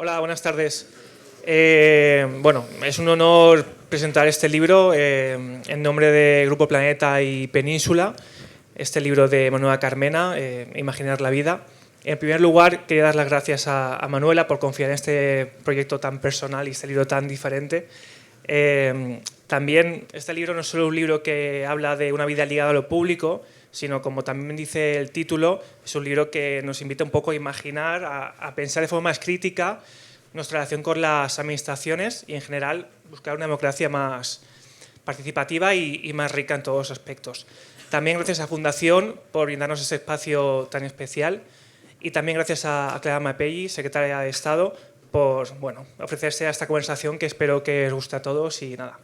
Hola, buenas tardes. Bueno, es un honor presentar este libro en nombre de Grupo Planeta y Península, este libro de Manuela Carmena, Imaginar la vida. En primer lugar, quería dar las gracias a Manuela por confiar en este proyecto tan personal y este libro tan diferente. También este libro no es solo un libro que habla de una vida ligada a lo público, sino, como también dice el título, es un libro que nos invita un poco a imaginar, a pensar de forma más crítica nuestra relación con las administraciones y, en general, buscar una democracia más participativa y más rica en todos los aspectos. También gracias a Fundación por brindarnos ese espacio tan especial, y también gracias a Clara Mapelli, secretaria de Estado, por ofrecerse a esta conversación que espero que os guste a todos, y nada,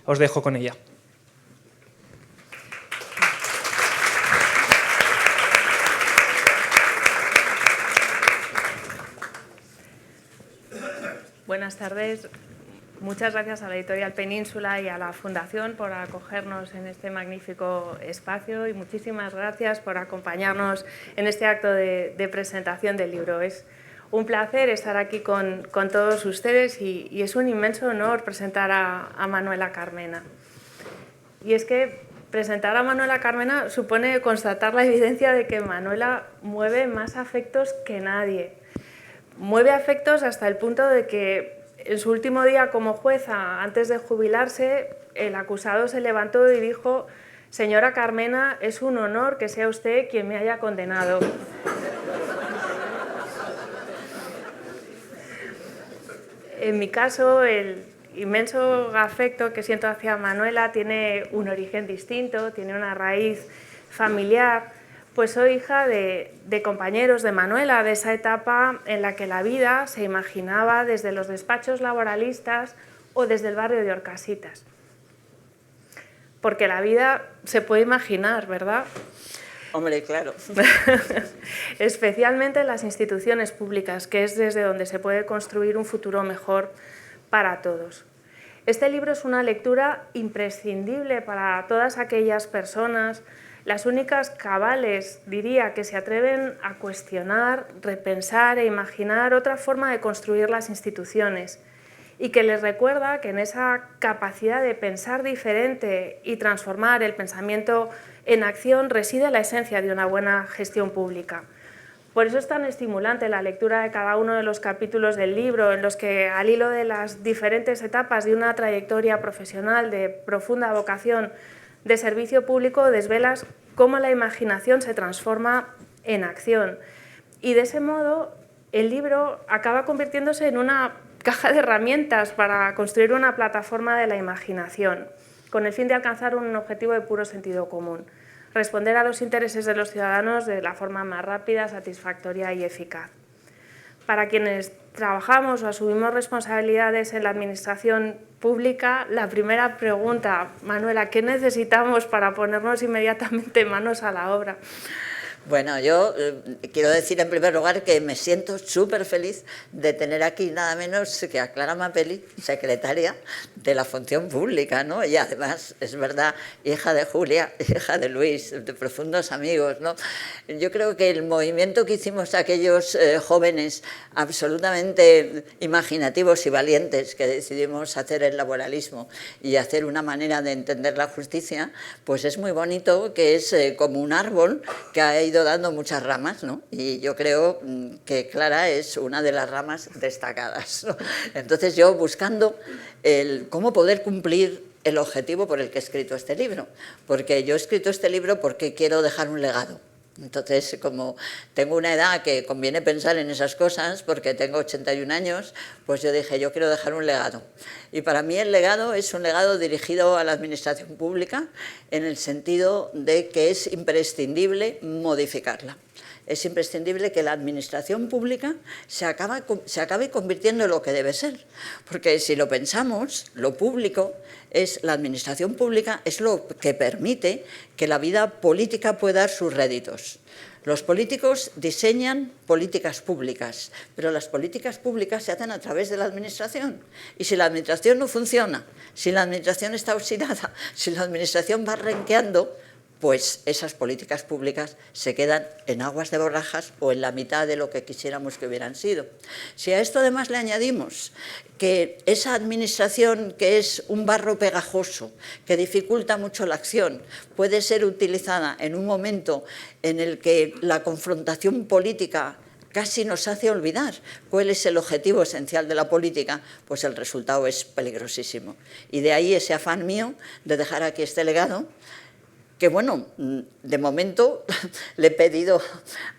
os dejo con ella. Buenas tardes. Muchas gracias a la Editorial Península y a la Fundación por acogernos en este magnífico espacio, y muchísimas gracias por acompañarnos en este acto de presentación del libro. Es un placer estar aquí con todos ustedes y es un inmenso honor presentar a Manuela Carmena. Y es que presentar a Manuela Carmena supone constatar la evidencia de que Manuela mueve más afectos que nadie. Mueve afectos hasta el punto de que en su último día como jueza, antes de jubilarse, el acusado se levantó y dijo: «Señora Carmena, es un honor que sea usted quien me haya condenado». En mi caso, el inmenso afecto que siento hacia Manuela tiene un origen distinto, tiene una raíz familiar. Pues soy hija de compañeros de Manuela, de esa etapa en la que la vida se imaginaba desde los despachos laboralistas o desde el barrio de Orcasitas. Porque la vida se puede imaginar, ¿verdad? Hombre, claro. Especialmente en las instituciones públicas, que es desde donde se puede construir un futuro mejor para todos. Este libro es una lectura imprescindible para todas aquellas personas, las únicas cabales, diría, que se atreven a cuestionar, repensar e imaginar otra forma de construir las instituciones, y que les recuerda que en esa capacidad de pensar diferente y transformar el pensamiento en acción reside la esencia de una buena gestión pública. Por eso es tan estimulante la lectura de cada uno de los capítulos del libro, en los que, al hilo de las diferentes etapas de una trayectoria profesional de profunda vocación de servicio público, desvelas cómo la imaginación se transforma en acción. Y de ese modo, el libro acaba convirtiéndose en una caja de herramientas para construir una plataforma de la imaginación, con el fin de alcanzar un objetivo de puro sentido común: responder a los intereses de los ciudadanos de la forma más rápida, satisfactoria y eficaz. Para quienes trabajamos o asumimos responsabilidades en la administración pública, la primera pregunta: Manuela, ¿qué necesitamos para ponernos inmediatamente manos a la obra? Bueno, yo quiero decir en primer lugar que me siento súper feliz de tener aquí nada menos que a Clara Mapelli, secretaria de la Función Pública, ¿no? Y además, es verdad, hija de Julia, hija de Luis, de profundos amigos, ¿no? Yo creo que el movimiento que hicimos aquellos jóvenes absolutamente imaginativos y valientes, que decidimos hacer el laboralismo y hacer una manera de entender la justicia, pues es muy bonito, que es como un árbol que ha ido dando muchas ramas, ¿no? Y yo creo que Clara es una de las ramas destacadas, ¿no? Entonces yo, buscando cómo poder cumplir el objetivo por el que he escrito este libro, porque yo he escrito este libro porque quiero dejar un legado. Entonces, como tengo una edad que conviene pensar en esas cosas, porque tengo 81 años, pues yo dije, yo quiero dejar un legado. Y para mí el legado es un legado dirigido a la administración pública, en el sentido de que es imprescindible modificarla. Es imprescindible que la administración pública se acabe convirtiendo en lo que debe ser. Porque si lo pensamos, lo público es, la administración pública es lo que permite que la vida política pueda dar sus réditos. Los políticos diseñan políticas públicas, pero las políticas públicas se hacen a través de la administración. Y si la administración no funciona, si la administración está oxidada, si la administración va renqueando, pues esas políticas públicas se quedan en aguas de borrajas o en la mitad de lo que quisiéramos que hubieran sido. Si a esto además le añadimos que esa administración, que es un barro pegajoso, que dificulta mucho la acción, puede ser utilizada en un momento en el que la confrontación política casi nos hace olvidar cuál es el objetivo esencial de la política, pues el resultado es peligrosísimo. Y de ahí ese afán mío de dejar aquí este legado, que bueno, de momento le he pedido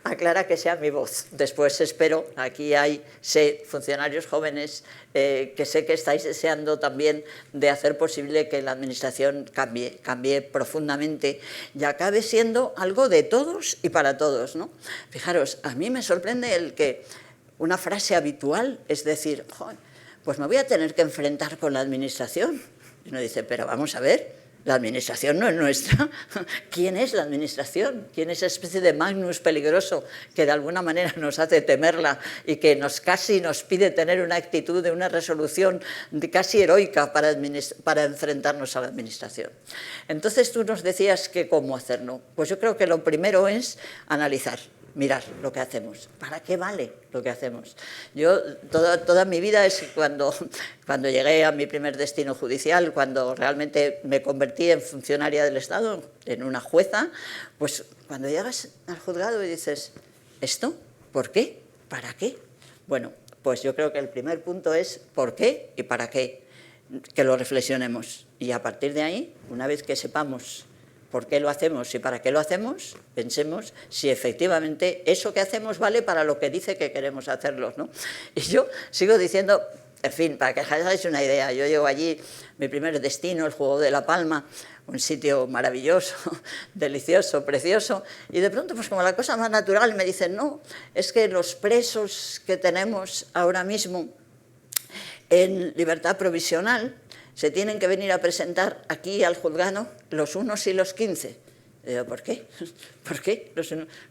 a Clara que sea mi voz. Después espero, aquí hay, sé, funcionarios jóvenes que sé que estáis deseando también de hacer posible que la administración cambie profundamente y acabe siendo algo de todos y para todos, ¿no? Fijaros, a mí me sorprende el que una frase habitual es decir, pues me voy a tener que enfrentar con la administración. Y uno dice, pero vamos a ver, la administración no es nuestra. ¿Quién es la administración? ¿Quién es esa especie de magnus peligroso que de alguna manera nos hace temerla y que casi nos pide tener una actitud de una resolución casi heroica para enfrentarnos a la administración? Entonces tú nos decías que cómo hacerlo. Pues yo creo que lo primero es analizar. Mirar lo que hacemos. ¿Para qué vale lo que hacemos? Yo, toda mi vida es cuando llegué a mi primer destino judicial, cuando realmente me convertí en funcionaria del Estado, en una jueza, pues cuando llegas al juzgado y dices, ¿esto? ¿Por qué? ¿Para qué? Bueno, pues yo creo que el primer punto es ¿por qué y para qué? Que lo reflexionemos. Y a partir de ahí, una vez que sepamos por qué lo hacemos y para qué lo hacemos, pensemos si efectivamente eso que hacemos vale para lo que dice que queremos hacerlo, ¿no? Y yo sigo diciendo, en fin, para que os hagáis una idea, yo llego allí, mi primer destino, el Juego de La Palma, un sitio maravilloso, delicioso, precioso, y de pronto, pues como la cosa más natural, me dicen, no, es que los presos que tenemos ahora mismo en libertad provisional se tienen que venir a presentar aquí al juzgado los unos y los 15. Digo, ¿por qué? ¿Por qué?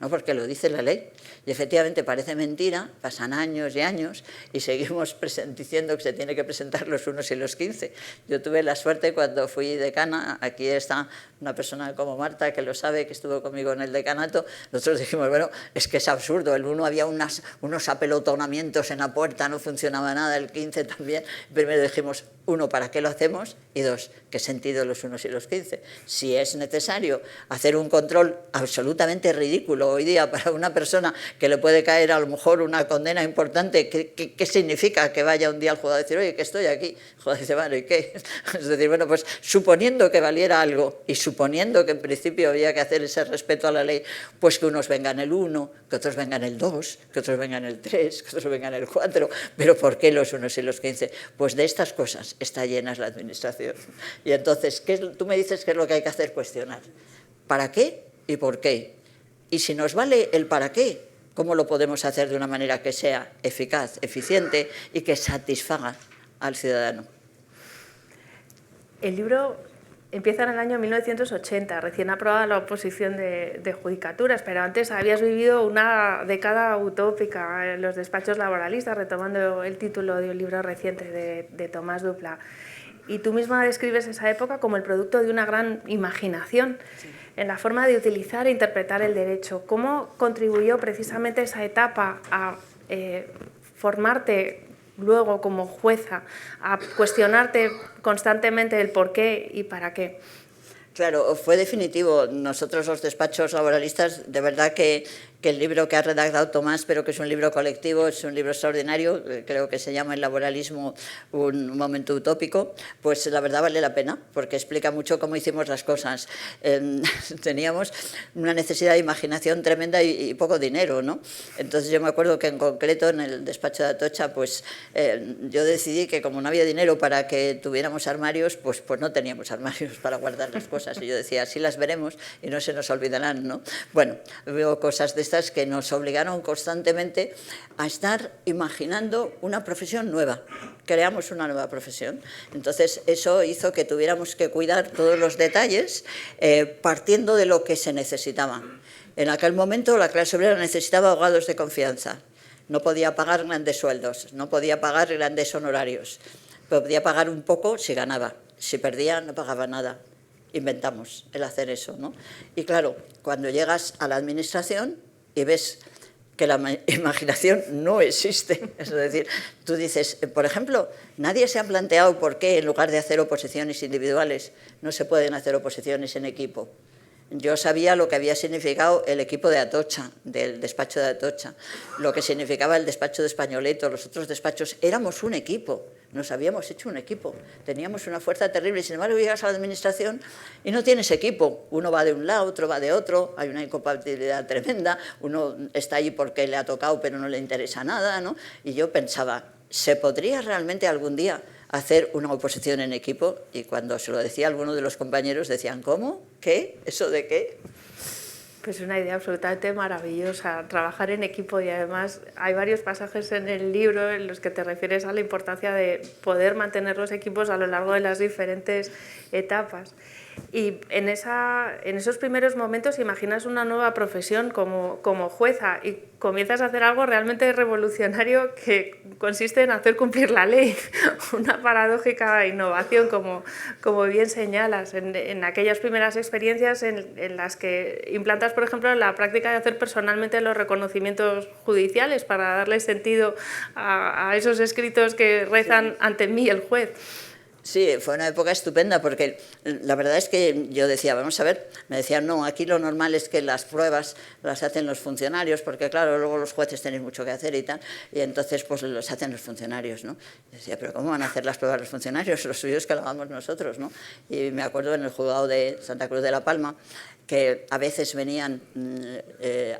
No, porque lo dice la ley. Y efectivamente parece mentira, pasan años y años y seguimos diciendo que se tiene que presentar los unos y los 15. Yo tuve la suerte cuando fui decana, aquí está una persona como Marta que lo sabe, que estuvo conmigo en el decanato, nosotros dijimos, bueno, es que es absurdo, el 1 había unos apelotonamientos en la puerta, no funcionaba nada, el 15 también. Primero dijimos, 1, ¿para qué lo hacemos? Y 2, ¿qué sentido los unos y los 15? Si es necesario hacer un control absolutamente ridículo hoy día para una persona que le puede caer a lo mejor una condena importante, ¿qué significa que vaya un día al juzgado a decir, oye, que estoy aquí? El juzgado dice, bueno, ¿y qué? Es decir, bueno, pues suponiendo que valiera algo y suponiendo que en principio había que hacer ese respeto a la ley, pues que unos vengan el 1, que otros vengan el 2, que otros vengan el 3, que otros vengan el 4, pero ¿por qué los unos y los 15? Pues de estas cosas está llena la administración. Y entonces, tú me dices qué es lo que hay que hacer, cuestionar. ¿Para qué y por qué? Y si nos vale el para qué, ¿cómo lo podemos hacer de una manera que sea eficaz, eficiente y que satisfaga al ciudadano? El libro empieza en el año 1980, recién aprobada la oposición de judicaturas, pero antes habías vivido una década utópica en los despachos laboralistas, retomando el título de un libro reciente de Tomás Dupla. Y tú misma describes esa época como el producto de una gran imaginación. Sí. En la forma de utilizar e interpretar el derecho. ¿Cómo contribuyó precisamente esa etapa a formarte luego como jueza, a cuestionarte constantemente el por qué y para qué? Claro, fue definitivo. Nosotros los despachos laboralistas, de verdad que el libro que ha redactado Tomás, pero que es un libro colectivo, es un libro extraordinario, creo que se llama El laboralismo, un momento utópico, pues la verdad vale la pena, porque explica mucho cómo hicimos las cosas. Teníamos una necesidad de imaginación tremenda y poco dinero, ¿no? Entonces yo me acuerdo que en concreto en el despacho de Atocha, pues yo decidí que como no había dinero para que tuviéramos armarios, pues no teníamos armarios para guardar las cosas. Y yo decía, así las veremos y no se nos olvidarán, ¿no? Bueno, veo cosas de estas que nos obligaron constantemente a estar imaginando una profesión nueva. Creamos una nueva profesión. Entonces, eso hizo que tuviéramos que cuidar todos los detalles partiendo de lo que se necesitaba. En aquel momento, la clase obrera necesitaba abogados de confianza. No podía pagar grandes sueldos, no podía pagar grandes honorarios. Podía pagar un poco si ganaba. Si perdía, no pagaba nada. inventamos el hacer eso, ¿no? Y claro, cuando llegas a la administración y ves que la imaginación no existe, es decir, tú dices, por ejemplo, nadie se ha planteado por qué en lugar de hacer oposiciones individuales no se pueden hacer oposiciones en equipo. Yo sabía lo que había significado el equipo de Atocha, del despacho de Atocha, lo que significaba el despacho de Españoleto, los otros despachos. Éramos un equipo, nos habíamos hecho un equipo, teníamos una fuerza terrible y sin embargo llegas a la administración y no tienes equipo. Uno va de un lado, otro va de otro, hay una incompatibilidad tremenda, uno está ahí porque le ha tocado pero no le interesa nada, ¿no? Y yo pensaba, ¿se podría realmente algún día hacer una oposición en equipo? Y cuando se lo decía a alguno de los compañeros decían, ¿cómo? ¿Qué? ¿Eso de qué? Pues una idea absolutamente maravillosa, trabajar en equipo, y además hay varios pasajes en el libro en los que te refieres a la importancia de poder mantener los equipos a lo largo de las diferentes etapas. Y en esos primeros momentos imaginas una nueva profesión como jueza y comienzas a hacer algo realmente revolucionario que consiste en hacer cumplir la ley, una paradójica innovación como bien señalas, en aquellas primeras experiencias en las que implantas, por ejemplo, la práctica de hacer personalmente los reconocimientos judiciales para darle sentido a esos escritos que rezan ante mí el juez. Sí, fue una época estupenda porque la verdad es que yo decía, vamos a ver, me decían, no, aquí lo normal es que las pruebas las hacen los funcionarios porque claro, luego los jueces tienen mucho que hacer y tal, y entonces pues los hacen los funcionarios, ¿no? Y decía, pero ¿cómo van a hacer las pruebas los funcionarios? Lo suyo es que lo hagamos nosotros, ¿no? Y me acuerdo en el juzgado de Santa Cruz de la Palma que a veces venían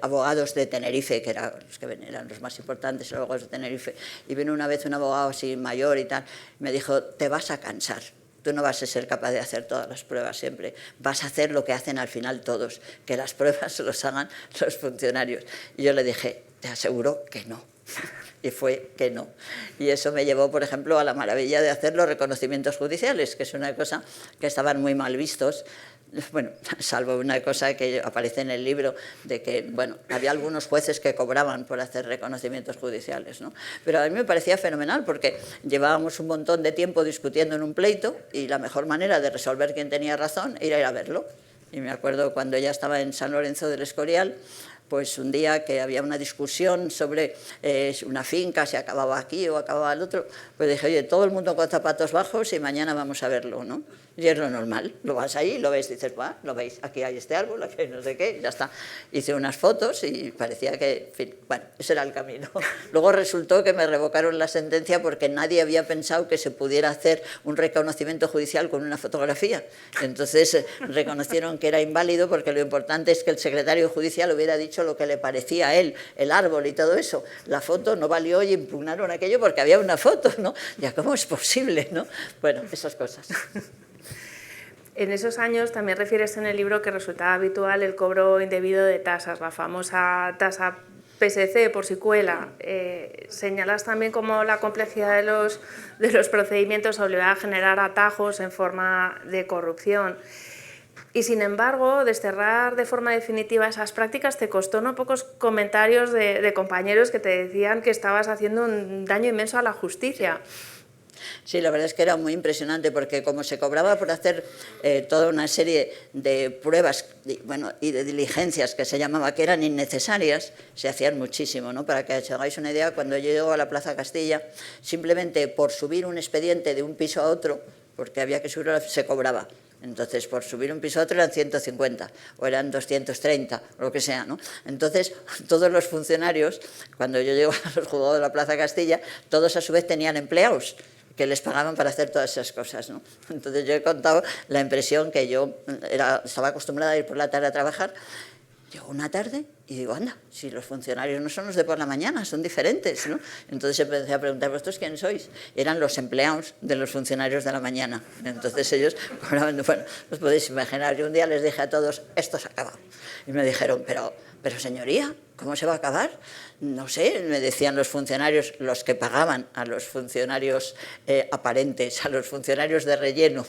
abogados de Tenerife, que eran los más importantes, los abogados de Tenerife, y vino una vez un abogado así mayor y tal, y me dijo, te vas a cansar, tú no vas a ser capaz de hacer todas las pruebas siempre, vas a hacer lo que hacen al final todos, que las pruebas los hagan los funcionarios. Y yo le dije, te aseguro que no. Y fue que no. Y eso me llevó, por ejemplo, a la maravilla de hacer los reconocimientos judiciales, que es una cosa que estaban muy mal vistos. Bueno, salvo una cosa que aparece en el libro, de que, bueno, había algunos jueces que cobraban por hacer reconocimientos judiciales, ¿no? Pero a mí me parecía fenomenal porque llevábamos un montón de tiempo discutiendo en un pleito y la mejor manera de resolver quién tenía razón era ir a verlo. Y me acuerdo cuando ella estaba en San Lorenzo del Escorial, pues un día que había una discusión sobre una finca, si acababa aquí o acababa el otro, pues dije, oye, todo el mundo con zapatos bajos y mañana vamos a verlo, ¿no? Y es lo normal, lo vas ahí, lo ves, dices, bah, lo veis, aquí hay este árbol, aquí hay no sé qué, ya está. Hice unas fotos y parecía que, en fin, bueno, ese era el camino. Luego resultó que me revocaron la sentencia porque nadie había pensado que se pudiera hacer un reconocimiento judicial con una fotografía. Entonces reconocieron que era inválido porque lo importante es que el secretario judicial hubiera dicho lo que le parecía a él, el árbol y todo eso. La foto no valió y impugnaron aquello porque había una foto, ¿no? Ya, ¿cómo es posible, no? Bueno, esas cosas. En esos años también refieres en el libro que resultaba habitual el cobro indebido de tasas, la famosa tasa PSC por si cuela. Señalas también cómo la complejidad de los procedimientos obligaba a generar atajos en forma de corrupción. Y sin embargo, desterrar de forma definitiva esas prácticas te costó no pocos comentarios de compañeros que te decían que estabas haciendo un daño inmenso a la justicia. Sí, la verdad es que era muy impresionante porque como se cobraba por hacer toda una serie de pruebas y de diligencias que se llamaba que eran innecesarias, se hacían muchísimo, ¿no? Para que os hagáis una idea, cuando yo llego a la Plaza Castilla, simplemente por subir un expediente de un piso a otro, porque había que subirlo, se cobraba. Entonces, por subir un piso a otro eran 150 o eran 230 o lo que sea, ¿no? Entonces, todos los funcionarios, cuando yo llego a los juzgados de la Plaza Castilla, todos a su vez tenían empleados que les pagaban para hacer todas esas cosas, ¿no? Entonces yo he contado la impresión que yo estaba acostumbrada a ir por la tarde a trabajar. Llego una tarde y digo, anda, si los funcionarios no son los de por la mañana, son diferentes, ¿no? Entonces empecé a preguntar, ¿vosotros quién sois? Eran los empleados de los funcionarios de la mañana. Entonces ellos, bueno, os podéis imaginar, yo un día les dije a todos, esto se ha acabado. Y me dijeron, pero señoría, ¿cómo se va a acabar? no sé, me decían los funcionarios, los que pagaban a los funcionarios aparentes, a los funcionarios de relleno,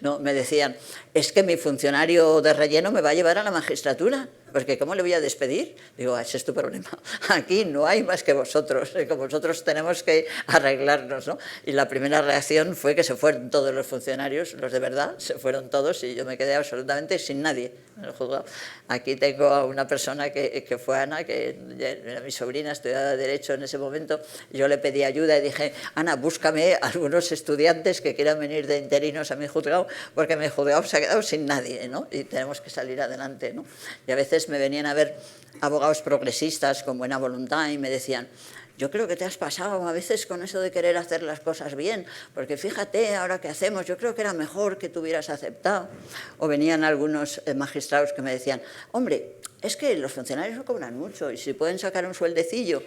¿no? Me decían, es que mi funcionario de relleno me va a llevar a la magistratura, porque ¿cómo le voy a despedir? Digo, ese es tu problema. Aquí no hay más que vosotros, con vosotros tenemos que arreglarnos, ¿no? Y la primera reacción fue que se fueron todos los funcionarios, los de verdad, se fueron todos y yo me quedé absolutamente sin nadie en el juzgado. Aquí tengo a una persona que fue Ana, que era mi sobrina, estudiaba Derecho en ese momento. Yo le pedí ayuda y dije, Ana, búscame algunos estudiantes que quieran venir de interinos a mi juzgado, porque mi juzgado se ha quedado sin nadie, ¿no? Y tenemos que salir adelante, ¿no? Y a veces me venían a ver abogados progresistas con buena voluntad y me decían, yo creo que te has pasado a veces con eso de querer hacer las cosas bien, porque fíjate, ahora qué hacemos, yo creo que era mejor que tú hubieras aceptado. O venían algunos magistrados que me decían, hombre, es que los funcionarios no cobran mucho y si pueden sacar un sueldecillo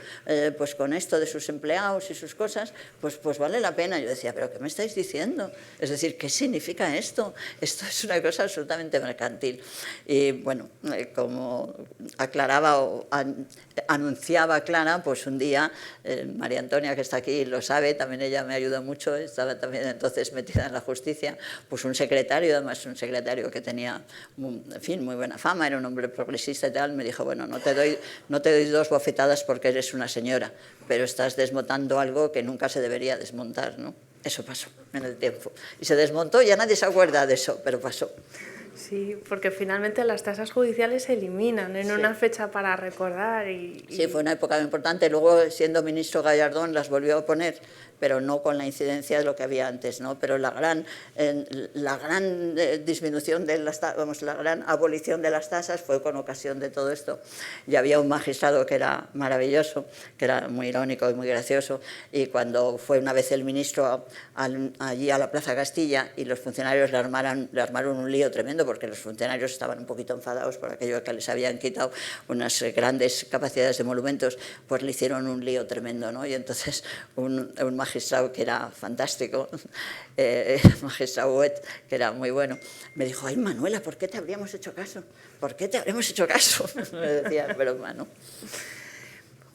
pues con esto de sus empleados y sus cosas, pues vale la pena. Yo decía, ¿pero qué me estáis diciendo? Es decir, ¿qué significa esto? Esto es una cosa absolutamente mercantil. Y bueno, como aclaraba o anunciaba Clara, pues un día María Antonia, que está aquí, lo sabe, también ella me ayudó mucho, estaba también entonces metida en la justicia, pues un secretario, además un secretario que tenía, en fin, muy buena fama, era un hombre progresista y tal, me dijo, bueno, no te doy 2 bofetadas porque eres una señora, pero estás desmontando algo que nunca se debería desmontar, ¿no? Eso pasó en el tiempo. Y se desmontó, ya nadie se acuerda de eso, pero pasó. Sí, porque finalmente las tasas judiciales se eliminan en una fecha para recordar. Sí, fue una época muy importante. Luego, siendo ministro Gallardón, las volvió a poner, pero no con la incidencia de lo que había antes, ¿no? Pero la gran disminución de las tasas, la gran abolición de las tasas fue con ocasión de todo esto. Y había un magistrado que era maravilloso, que era muy irónico y muy gracioso, y cuando fue una vez el ministro allí a la Plaza Castilla y los funcionarios le armaron un lío tremendo, porque los funcionarios estaban un poquito enfadados por aquello que les habían quitado unas grandes capacidades de monumentos, pues le hicieron un lío tremendo, ¿no? Y entonces un magistrado que era fantástico, el magistrado Huet, que era muy bueno, me dijo, ay Manuela, ¿por qué te habríamos hecho caso? ¿Por qué te habríamos hecho caso? Me decía, broma, ¿no?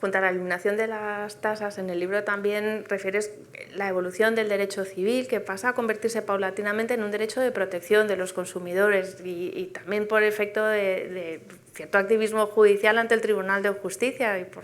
Junto a la eliminación de las tasas, en el libro también refieres la evolución del derecho civil, que pasa a convertirse paulatinamente en un derecho de protección de los consumidores y también por efecto de cierto activismo judicial ante el Tribunal de Justicia y por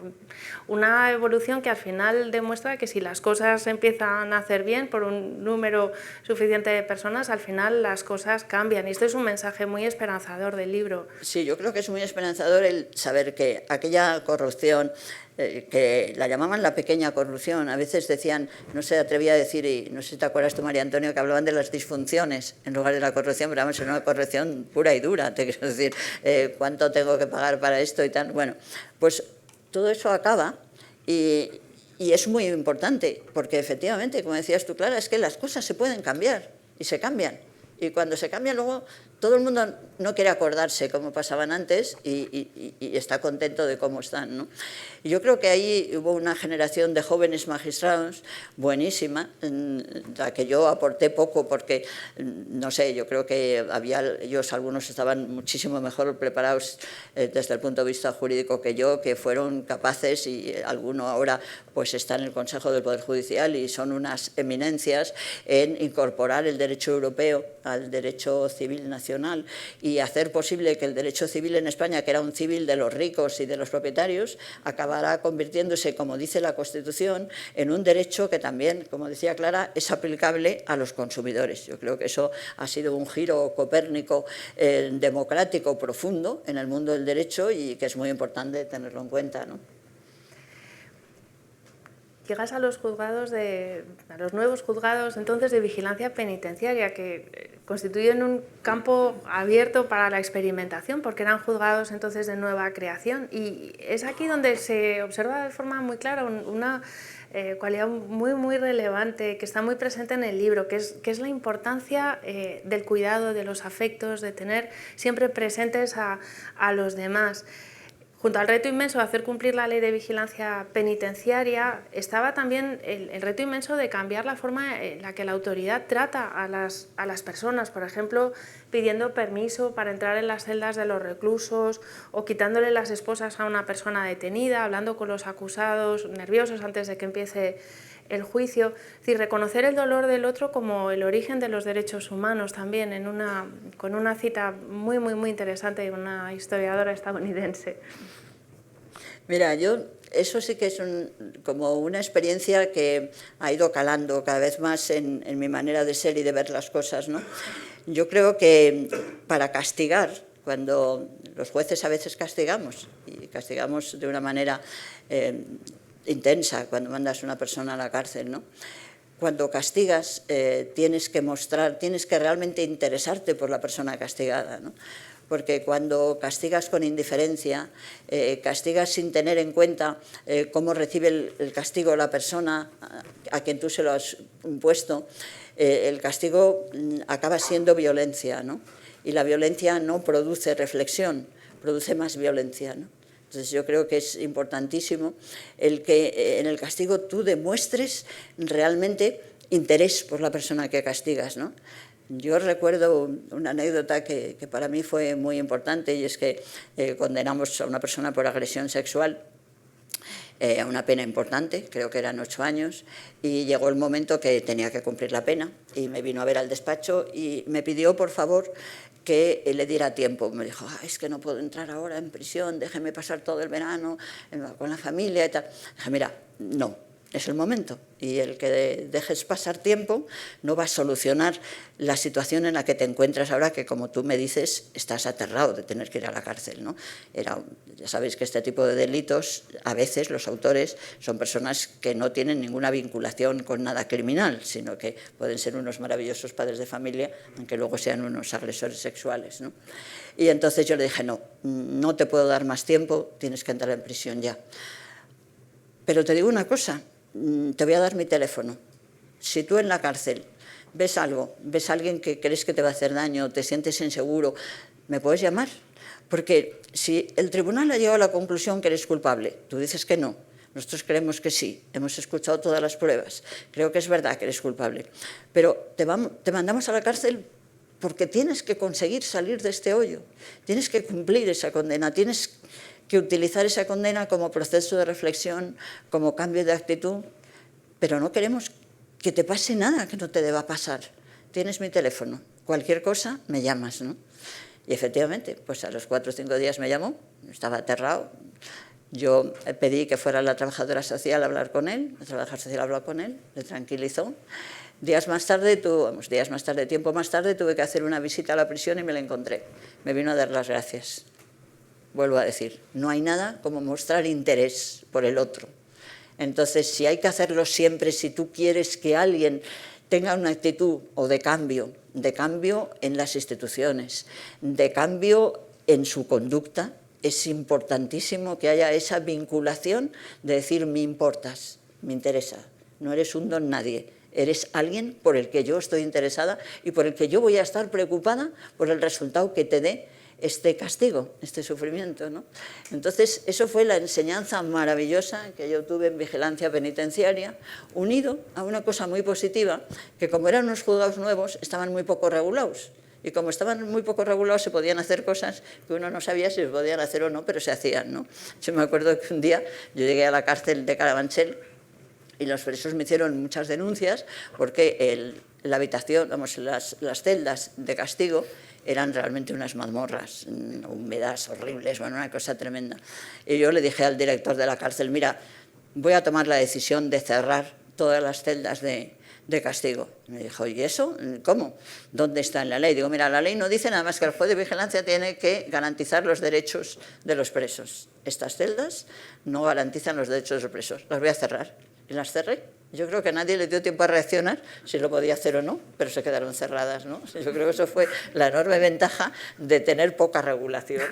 una evolución que al final demuestra que si las cosas empiezan a hacer bien por un número suficiente de personas, al final las cosas cambian. Y esto es un mensaje muy esperanzador del libro. Sí, yo creo que es muy esperanzador el saber que aquella corrupción que la llamaban la pequeña corrupción, a veces decían, no se atrevía a decir, y no sé si te acuerdas tú, María Antonio, que hablaban de las disfunciones en lugar de la corrupción, pero vamos, era una corrupción pura y dura, te quiero decir, cuánto tengo que pagar para esto y tal. Bueno, pues todo eso acaba y es muy importante, porque efectivamente, como decías tú, Clara, es que las cosas se pueden cambiar y se cambian. Y cuando se cambian luego, todo el mundo no quiere acordarse cómo pasaban antes y está contento de cómo están, ¿no? Y yo creo que ahí hubo una generación de jóvenes magistrados buenísima, la que yo aporté poco porque, no sé, yo creo que ellos algunos estaban muchísimo mejor preparados desde el punto de vista jurídico que yo, que fueron capaces, y alguno ahora pues está en el Consejo del Poder Judicial y son unas eminencias en incorporar el derecho europeo al derecho civil nacional y hacer posible que el derecho civil en España, que era un civil de los ricos y de los propietarios, acabará convirtiéndose, como dice la Constitución, en un derecho que también, como decía Clara, es aplicable a los consumidores. Yo creo que eso ha sido un giro copérnico democrático profundo en el mundo del derecho y que es muy importante tenerlo en cuenta, ¿no? Llegas a los juzgados a los nuevos juzgados entonces de vigilancia penitenciaria, que constituyen un campo abierto para la experimentación, porque eran juzgados entonces de nueva creación. Y es aquí donde se observa de forma muy clara una cualidad muy relevante que está muy presente en el libro, que es la importancia del cuidado, de los afectos, de tener siempre presentes a los demás. Junto al reto inmenso de hacer cumplir la ley de vigilancia penitenciaria, estaba también el reto inmenso de cambiar la forma en la que la autoridad trata a las personas, por ejemplo, pidiendo permiso para entrar en las celdas de los reclusos o quitándole las esposas a una persona detenida, hablando con los acusados, nerviosos antes de que empiece el juicio. Es decir, reconocer el dolor del otro como el origen de los derechos humanos también, con una cita muy interesante de una historiadora estadounidense. Mira, eso sí que es como una experiencia que ha ido calando cada vez más en mi manera de ser y de ver las cosas, ¿no? Yo creo que para castigar, cuando los jueces a veces castigamos, y castigamos de una manera intensa cuando mandas a una persona a la cárcel, ¿no? Cuando castigas tienes que realmente interesarte por la persona castigada, ¿no? Porque cuando castigas con indiferencia, castigas sin tener en cuenta cómo recibe el castigo la persona a quien tú se lo has impuesto, el castigo acaba siendo violencia, ¿no? Y la violencia no produce reflexión, produce más violencia, ¿no? Entonces yo creo que es importantísimo el que en el castigo tú demuestres realmente interés por la persona que castigas, ¿no? Yo recuerdo una anécdota que para mí fue muy importante, y es que condenamos a una persona por agresión sexual a una pena importante, creo que eran 8 años, y llegó el momento que tenía que cumplir la pena y me vino a ver al despacho y me pidió por favor que le diera tiempo. Me dijo, es que no puedo entrar ahora en prisión, déjeme pasar todo el verano con la familia y tal. Dije, mira, no, es el momento, y el que dejes pasar tiempo no va a solucionar la situación en la que te encuentras ahora, que como tú me dices, estás aterrado de tener que ir a la cárcel, ¿no? Ya sabéis que este tipo de delitos, a veces los autores son personas que no tienen ninguna vinculación con nada criminal, sino que pueden ser unos maravillosos padres de familia, aunque luego sean unos agresores sexuales, ¿no? Y entonces yo le dije, no te puedo dar más tiempo, tienes que entrar en prisión ya. Pero te digo una cosa, te voy a dar mi teléfono. Si tú en la cárcel ves algo, ves a alguien que crees que te va a hacer daño, te sientes inseguro, ¿me puedes llamar? Porque si el tribunal ha llegado a la conclusión que eres culpable, tú dices que no, nosotros creemos que sí, hemos escuchado todas las pruebas, creo que es verdad que eres culpable, pero te mandamos a la cárcel porque tienes que conseguir salir de este hoyo, tienes que cumplir esa condena, tienes que utilizar esa condena como proceso de reflexión, como cambio de actitud, pero no queremos que te pase nada que no te deba pasar. Tienes mi teléfono, cualquier cosa me llamas, ¿no? Y efectivamente, pues a los 4 o 5 días me llamó, estaba aterrado. Yo pedí que fuera la trabajadora social a hablar con él, la trabajadora social habló con él, le tranquilizó. Tiempo más tarde, tuve que hacer una visita a la prisión y me la encontré. Me vino a dar las gracias. Vuelvo a decir, no hay nada como mostrar interés por el otro. Entonces, si hay que hacerlo siempre, si tú quieres que alguien tenga una actitud o de cambio en las instituciones, de cambio en su conducta, es importantísimo que haya esa vinculación de decir, me importas, me interesa, no eres un don nadie, eres alguien por el que yo estoy interesada y por el que yo voy a estar preocupada por el resultado que te dé este castigo, este sufrimiento, ¿no? Entonces, eso fue la enseñanza maravillosa que yo tuve en vigilancia penitenciaria, unido a una cosa muy positiva, que como eran unos juzgados nuevos, estaban muy poco regulados. Y como estaban muy poco regulados, se podían hacer cosas que uno no sabía si se podían hacer o no, pero se hacían, ¿no? Yo me acuerdo que un día yo llegué a la cárcel de Carabanchel y los presos me hicieron muchas denuncias porque la habitación, las celdas de castigo eran realmente unas mazmorras, humedades horribles, bueno, una cosa tremenda. Y yo le dije al director de la cárcel, mira, voy a tomar la decisión de cerrar todas las celdas de castigo. Y me dijo, ¿y eso? ¿Cómo? ¿Dónde está en la ley? Digo, mira, la ley no dice nada más que el juez de vigilancia tiene que garantizar los derechos de los presos. Estas celdas no garantizan los derechos de los presos. Las voy a cerrar. Y las cerré. Yo creo que a nadie le dio tiempo a reaccionar si lo podía hacer o no, pero se quedaron cerradas, ¿no? Yo creo que eso fue la enorme ventaja de tener poca regulación.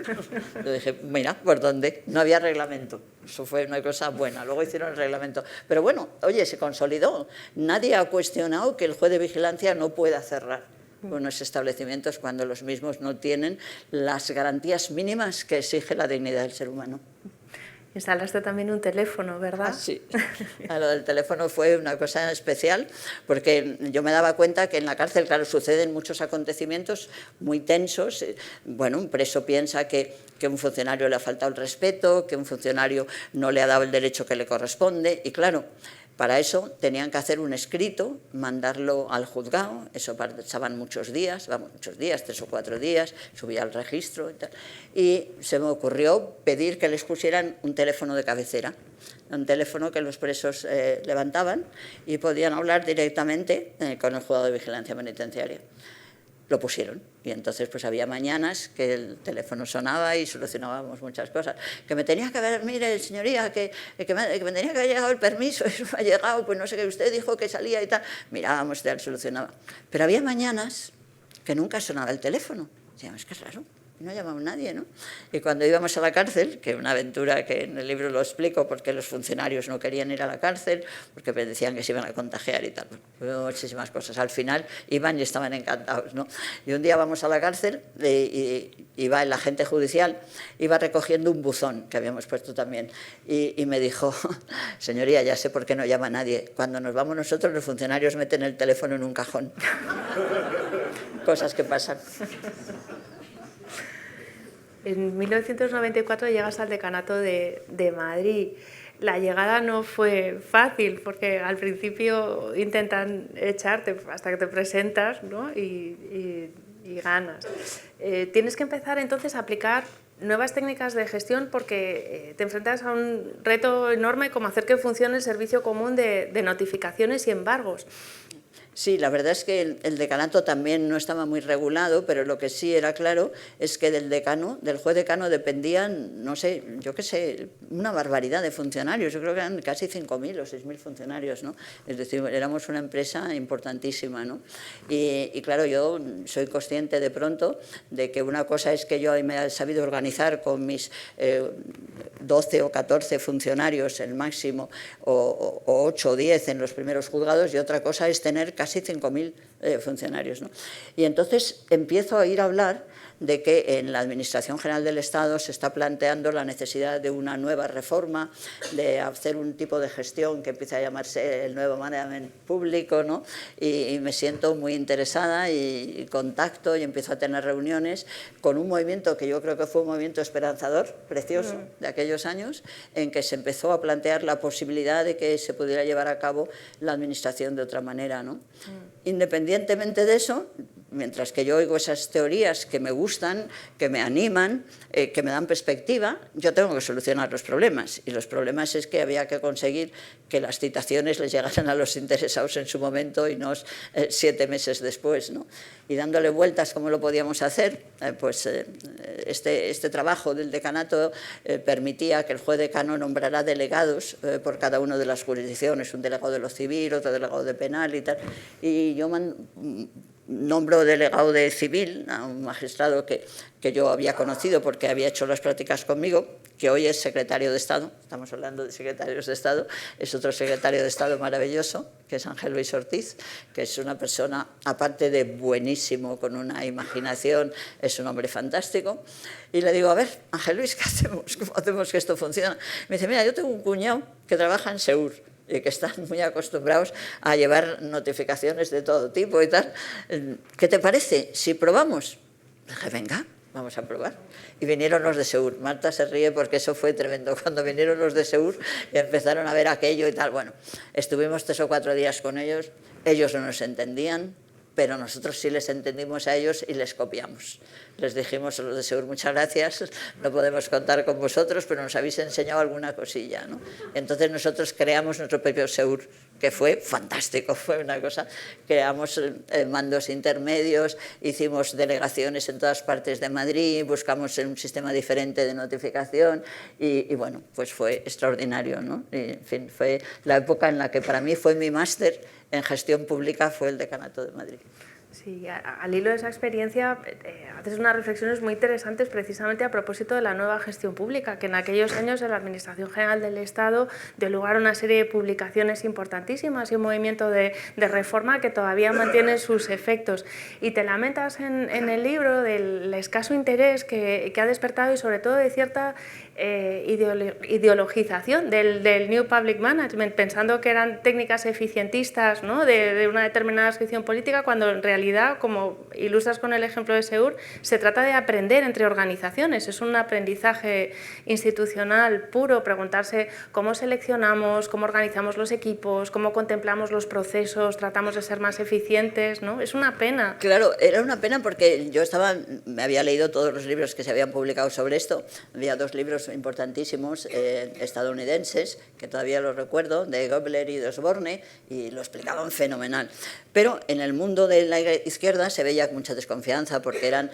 Yo dije, mira, ¿por dónde? No había reglamento. Eso fue una cosa buena. Luego hicieron el reglamento. Pero bueno, oye, se consolidó. Nadie ha cuestionado que el juez de vigilancia no pueda cerrar unos establecimientos cuando los mismos no tienen las garantías mínimas que exige la dignidad del ser humano. Instalaste también un teléfono, ¿verdad? Sí, lo del teléfono fue una cosa especial porque yo me daba cuenta que en la cárcel, claro, suceden muchos acontecimientos muy tensos. Bueno, un preso piensa que un funcionario le ha faltado el respeto, que un funcionario no le ha dado el derecho que le corresponde y claro, para eso tenían que hacer un escrito, mandarlo al juzgado, eso pasaban muchos días, 3 o 4 días, subía al registro y tal. Y se me ocurrió pedir que les pusieran un teléfono de cabecera, un teléfono que los presos levantaban y podían hablar directamente con el juzgado de vigilancia penitenciaria. Lo pusieron y entonces pues había mañanas que el teléfono sonaba y solucionábamos muchas cosas. Que me tenía que haber, mire señoría, que me tenía que haber llegado el permiso y no me ha llegado, pues no sé qué, usted dijo que salía y tal. Mirábamos, tal, solucionaba. Pero había mañanas que nunca sonaba el teléfono. Decíamos, qué raro. No llamaba nadie, ¿no? Y cuando íbamos a la cárcel, que una aventura que en el libro lo explico, porque los funcionarios no querían ir a la cárcel, porque decían que se iban a contagiar y tal, muchísimas cosas. Al final iban y estaban encantados, ¿no? Y un día vamos a la cárcel y iba el agente judicial, iba recogiendo un buzón que habíamos puesto también, y me dijo, señoría, ya sé por qué no llama nadie. Cuando nos vamos nosotros, los funcionarios meten el teléfono en un cajón. Cosas que pasan. En 1994 llegas al decanato de Madrid. La llegada no fue fácil porque al principio intentan echarte hasta que te presentas, ¿no? y ganas. Tienes que empezar entonces a aplicar nuevas técnicas de gestión porque te enfrentas a un reto enorme como hacer que funcione el servicio común de notificaciones y embargos. Sí, la verdad es que el decanato también no estaba muy regulado, pero lo que sí era claro es que del juez decano dependían, no sé, yo qué sé, una barbaridad de funcionarios. Yo creo que eran casi 5.000 o 6.000 funcionarios, ¿no? Es decir, éramos una empresa importantísima, ¿no? Y claro, yo soy consciente de pronto de que una cosa es que yo me he sabido organizar con mis 12 o 14 funcionarios el máximo, o 8 o 10 en los primeros juzgados, y otra cosa es tener casi 5.000 funcionarios, ¿no? Y entonces empiezo a ir a hablar de que en la Administración General del Estado se está planteando la necesidad de una nueva reforma, de hacer un tipo de gestión que empieza a llamarse el nuevo management público, ¿no? Y me siento muy interesada y contacto y empiezo a tener reuniones con un movimiento que yo creo que fue un movimiento esperanzador, precioso, de aquellos años, en que se empezó a plantear la posibilidad de que se pudiera llevar a cabo la administración de otra manera, ¿no? Independientemente de eso, mientras que yo oigo esas teorías que me gustan, que me animan, que me dan perspectiva, yo tengo que solucionar los problemas. Y los problemas es que había que conseguir que las citaciones les llegaran a los interesados en su momento y no 7 meses después, ¿no? Y dándole vueltas cómo lo podíamos hacer, este trabajo del decanato permitía que el juez decano nombrara delegados por cada una de las jurisdicciones, un delegado de lo civil, otro delegado de penal y tal. Y yo nombro delegado de civil a un magistrado que yo había conocido porque había hecho las prácticas conmigo, que hoy es secretario de Estado. Estamos hablando de secretarios de Estado. Es otro secretario de Estado maravilloso, que es Ángel Luis Ortiz, que es una persona, aparte de buenísimo, con una imaginación, es un hombre fantástico. Y le digo, a ver, Ángel Luis, ¿qué hacemos? ¿Cómo hacemos que esto funcione? Me dice, mira, yo tengo un cuñado que trabaja en Seur y que están muy acostumbrados a llevar notificaciones de todo tipo y tal. ¿Qué te parece si probamos? Dije, venga, vamos a probar. Y vinieron los de Seur. Marta se ríe porque eso fue tremendo. Cuando vinieron los de Seur y empezaron a ver aquello y tal, bueno, estuvimos 3 o 4 días con ellos, ellos no nos entendían, pero nosotros sí les entendimos a ellos y les copiamos. Les dijimos a los de Seur, muchas gracias, no podemos contar con vosotros, pero nos habéis enseñado alguna cosilla, ¿no? Entonces nosotros creamos nuestro propio Seur, que fue fantástico, fue una cosa. Creamos mandos intermedios, hicimos delegaciones en todas partes de Madrid, buscamos un sistema diferente de notificación y bueno, pues fue extraordinario, ¿no? Y, en fin, fue la época en la que para mí fue mi máster en gestión pública, fue el decanato de Madrid. Sí, al hilo de esa experiencia haces unas reflexiones muy interesantes precisamente a propósito de la nueva gestión pública, que en aquellos años en la Administración General del Estado dio lugar a una serie de publicaciones importantísimas y un movimiento de reforma que todavía mantiene sus efectos. Y te lamentas en el libro del escaso interés que ha despertado y sobre todo de cierta ideologización del New Public Management, pensando que eran técnicas eficientistas, ¿no?, de una determinada gestión política, cuando en realidad, como ilustras con el ejemplo de Seur, se trata de aprender entre organizaciones, es un aprendizaje institucional puro, preguntarse cómo seleccionamos, cómo organizamos los equipos, cómo contemplamos los procesos, tratamos de ser más eficientes, ¿no? Es una pena. Claro, era una pena porque yo me había leído todos los libros que se habían publicado sobre esto, había 2 libros importantísimos estadounidenses, que todavía los recuerdo, de Gobler y de Osborne, y lo explicaban fenomenal. Pero en el mundo de la izquierda se veía mucha desconfianza porque eran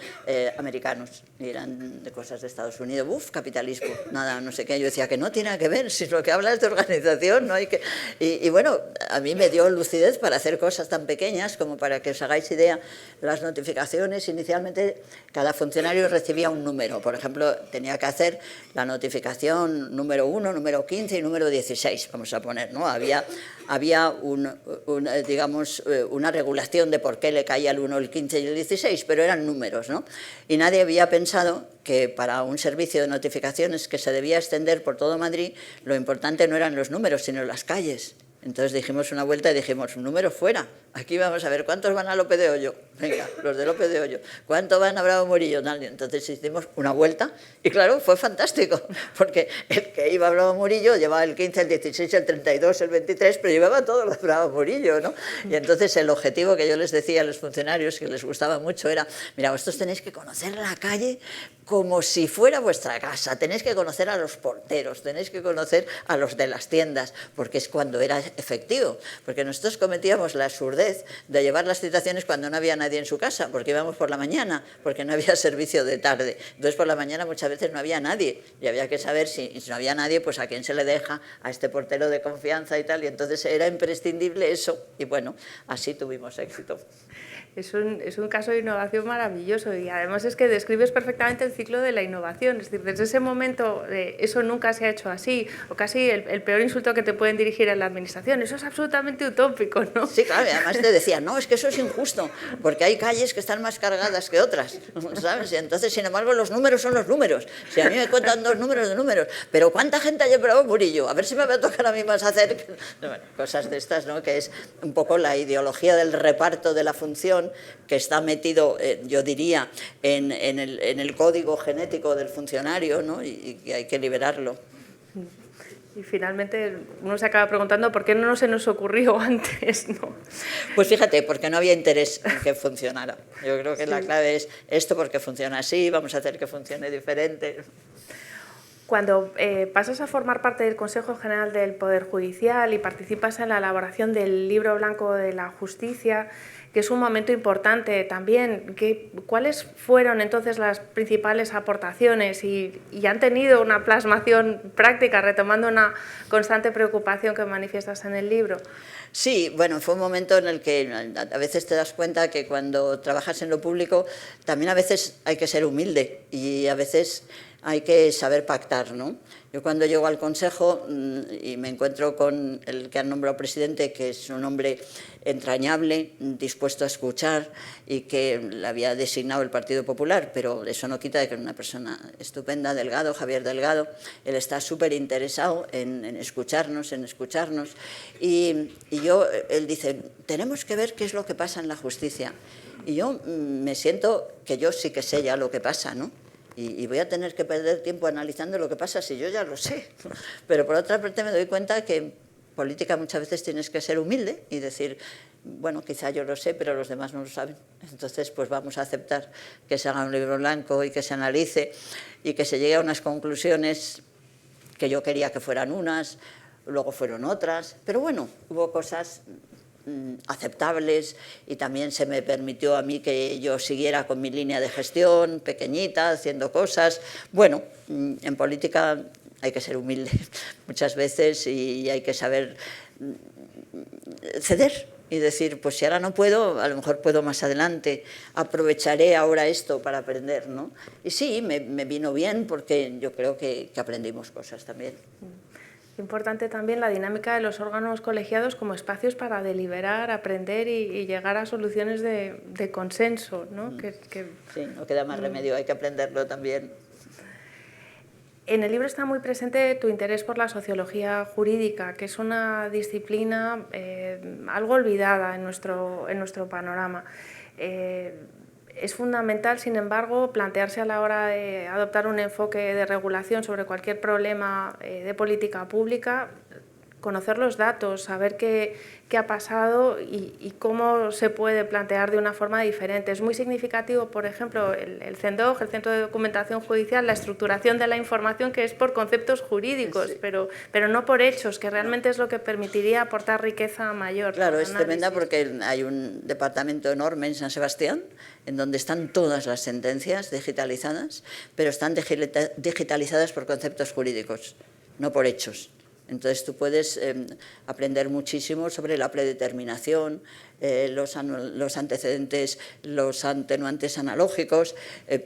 americanos y eran de cosas de Estados Unidos. ¡Uf, capitalismo! Nada, no sé qué. Yo decía que no tiene nada que ver, si lo que habla es de organización, no hay que... Y bueno, a mí me dio lucidez para hacer cosas tan pequeñas como, para que os hagáis idea, las notificaciones. Inicialmente cada funcionario recibía un número. Por ejemplo, tenía que hacer la notificación número 1, número 15 y número 16, vamos a poner, ¿no? Había digamos, una regulación de por qué le caía el 1, el 15 y el 16, pero eran números, ¿no? Y nadie había pensado que para un servicio de notificaciones que se debía extender por todo Madrid, lo importante no eran los números, sino las calles. Entonces dijimos una vuelta y dijimos, un número fuera. Aquí vamos a ver cuántos van a López de Hoyo. Venga, los de López de Hoyo. ¿Cuántos van a Bravo Murillo? Entonces hicimos una vuelta y claro, fue fantástico, porque el que iba a Bravo Murillo llevaba el 15, el 16, el 32, el 23, pero llevaba todos los Bravo Murillo, ¿no? Y entonces el objetivo que yo les decía a los funcionarios, que les gustaba mucho, era, mira, vosotros tenéis que conocer la calle como si fuera vuestra casa, tenéis que conocer a los porteros, tenéis que conocer a los de las tiendas, porque es cuando era efectivo, porque nosotros cometíamos la absurdez de llevar las citaciones cuando no había nadie en su casa, porque íbamos por la mañana, porque no había servicio de tarde. Entonces por la mañana muchas veces no había nadie y había que saber si no había nadie, pues a quién se le deja, a este portero de confianza y tal, y entonces era imprescindible eso y bueno, así tuvimos éxito. Es un caso de innovación maravilloso y además es que describes perfectamente el ciclo de la innovación. Es decir, desde ese momento eso nunca se ha hecho así, o casi el peor insulto que te pueden dirigir en la administración. Eso es absolutamente utópico, ¿no? Sí, claro, y además te decía, no, es que eso es injusto, porque hay calles que están más cargadas que otras, ¿sabes? Y entonces, sin embargo, los números son los números. Si a mí me cuentan 2 números de números, pero ¿cuánta gente hay en Bravo Murillo? A ver si me va a tocar a mí más hacer... Bueno, cosas de estas, ¿no? Que es un poco la ideología del reparto de la función, que está metido, yo diría, en el código genético del funcionario, ¿no? Y que hay que liberarlo. Y finalmente uno se acaba preguntando por qué no se nos ocurrió antes, ¿no? Pues fíjate, porque no había interés en que funcionara. Yo creo que la clave es esto porque funciona así, vamos a hacer que funcione diferente. Cuando pasas a formar parte del Consejo General del Poder Judicial y participas en la elaboración del Libro Blanco de la Justicia, que es un momento importante también, ¿cuáles fueron entonces las principales aportaciones y han tenido una plasmación práctica, retomando una constante preocupación que manifiestas en el libro? Sí, bueno, fue un momento en el que a veces te das cuenta que cuando trabajas en lo público también a veces hay que ser humilde y a veces hay que saber pactar, ¿no? Yo cuando llego al Consejo y me encuentro con el que han nombrado presidente, que es un hombre entrañable, dispuesto a escuchar y que le había designado el Partido Popular, pero eso no quita de que es una persona estupenda, Delgado, Javier Delgado, él está súper interesado en escucharnos, y él dice, tenemos que ver qué es lo que pasa en la justicia. Y yo me siento que yo sí que sé ya lo que pasa, ¿no? Y voy a tener que perder tiempo analizando lo que pasa si yo ya lo sé. Pero por otra parte me doy cuenta que en política muchas veces tienes que ser humilde y decir, bueno, quizá yo lo sé, pero los demás no lo saben. Entonces, pues vamos a aceptar que se haga un libro blanco y que se analice y que se llegue a unas conclusiones que yo quería que fueran unas, luego fueron otras. Pero bueno, hubo cosas aceptables y también se me permitió a mí que yo siguiera con mi línea de gestión, pequeñita, haciendo cosas. Bueno, en política hay que ser humilde muchas veces y hay que saber ceder y decir, pues si ahora no puedo, a lo mejor puedo más adelante, aprovecharé ahora esto para aprender, ¿no? Y sí, me vino bien porque yo creo que aprendimos cosas también. Importante también la dinámica de los órganos colegiados como espacios para deliberar, aprender y llegar a soluciones de consenso, ¿no? Sí, no queda más remedio, hay que aprenderlo también. En el libro está muy presente tu interés por la sociología jurídica, que es una disciplina algo olvidada en nuestro panorama. Es fundamental, sin embargo, plantearse a la hora de adoptar un enfoque de regulación sobre cualquier problema de política pública, conocer los datos, saber qué ha pasado y cómo se puede plantear de una forma diferente. Es muy significativo, por ejemplo, el CENDOJ, el Centro de Documentación Judicial, la estructuración de la información, que es por conceptos jurídicos, sí, pero no por hechos, que realmente es lo que permitiría aportar riqueza mayor. Claro, es tremenda porque hay un departamento enorme en San Sebastián, en donde están todas las sentencias digitalizadas, pero están digitalizadas por conceptos jurídicos, no por hechos. Entonces tú puedes aprender muchísimo sobre la predeterminación, los antecedentes, los atenuantes analógicos,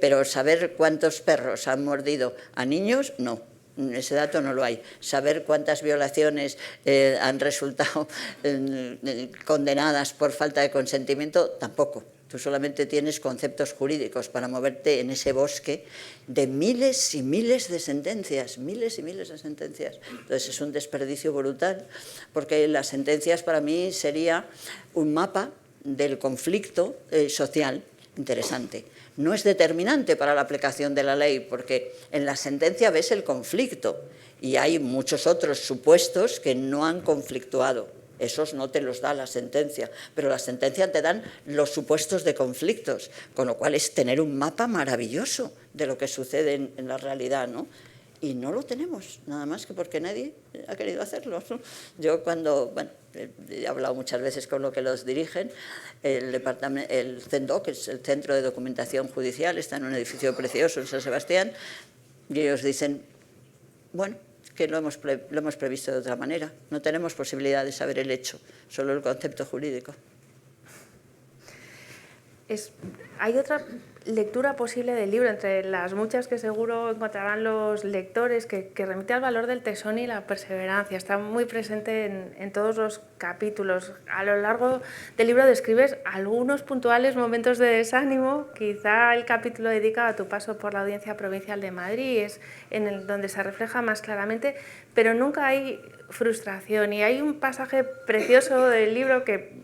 pero saber cuántos perros han mordido a niños, no. Ese dato no lo hay. Saber cuántas violaciones han resultado condenadas por falta de consentimiento, tampoco. Tú solamente tienes conceptos jurídicos para moverte en ese bosque de miles y miles de sentencias, miles y miles de sentencias. Entonces es un desperdicio brutal, porque las sentencias para mí sería un mapa del conflicto social interesante. No es determinante para la aplicación de la ley, porque en la sentencia ves el conflicto y hay muchos otros supuestos que no han conflictuado. Esos no te los da la sentencia, pero la sentencia te dan los supuestos de conflictos, con lo cual es tener un mapa maravilloso de lo que sucede en la realidad, ¿no? Y no lo tenemos, nada más que porque nadie ha querido hacerlo, ¿no? Yo cuando, bueno, he hablado muchas veces con los que los dirigen, el CENDOC, que es el Centro de Documentación Judicial, está en un edificio precioso en San Sebastián, y ellos dicen, bueno, que lo hemos previsto de otra manera. No tenemos posibilidad de saber el hecho, solo el concepto jurídico. Hay otra lectura posible del libro, entre las muchas que seguro encontrarán los lectores, que remite al valor del tesón y la perseverancia. Está muy presente en todos los capítulos. A lo largo del libro describes algunos puntuales momentos de desánimo. Quizá el capítulo dedicado a tu paso por la Audiencia Provincial de Madrid es donde se refleja más claramente, pero nunca hay frustración. Y hay un pasaje precioso del libro que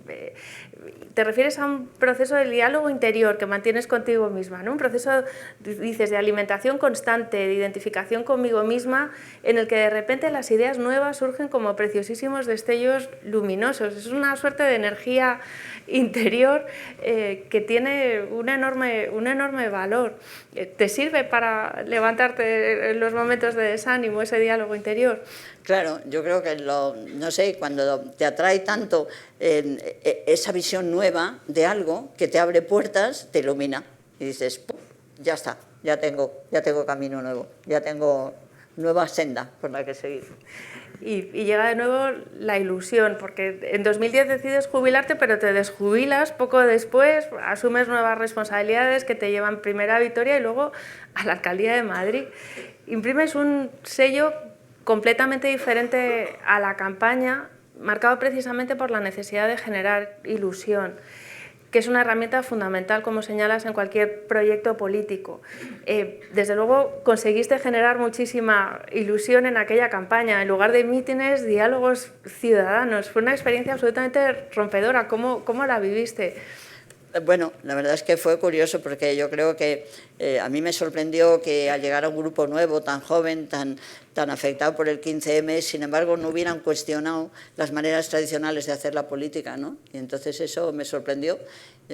te refieres a un proceso de diálogo interior que mantienes contigo misma, ¿no? Un proceso, dices, de alimentación constante, de identificación conmigo misma, en el que de repente las ideas nuevas surgen como preciosísimos destellos luminosos. Es una suerte de energía interior que tiene un enorme valor. ¿Te sirve para levantarte en los momentos de desánimo, ese diálogo interior? Claro, yo creo que, no sé, cuando te atrae tanto esa visión nueva de algo que te abre puertas, te ilumina y dices, ya está, ya tengo camino nuevo, ya tengo nueva senda por la que seguir. Y llega de nuevo la ilusión, porque en 2010 decides jubilarte, pero te desjubilas poco después, asumes nuevas responsabilidades que te llevan primero a Vitoria y luego a la Alcaldía de Madrid. Imprimes un sello completamente diferente a la campaña, marcado precisamente por la necesidad de generar ilusión, que es una herramienta fundamental, como señalas, en cualquier proyecto político. Desde luego conseguiste generar muchísima ilusión en aquella campaña. En lugar de mítines, diálogos ciudadanos. Fue una experiencia absolutamente rompedora. ¿Cómo la viviste? Bueno, la verdad es que fue curioso porque yo creo que a mí me sorprendió que al llegar a un grupo nuevo, tan joven, tan afectado por el 15M, sin embargo no hubieran cuestionado las maneras tradicionales de hacer la política, ¿no? Y entonces eso me sorprendió.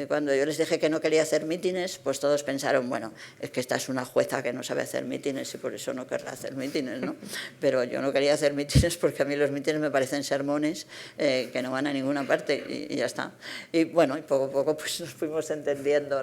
Cuando yo les dije que no quería hacer mítines, pues todos pensaron, bueno, es que esta es una jueza que no sabe hacer mítines y por eso no querrá hacer mítines, ¿no? Pero yo no quería hacer mítines porque a mí los mítines me parecen sermones que no van a ninguna parte y ya está. Y bueno, y poco a poco pues nos fuimos entendiendo.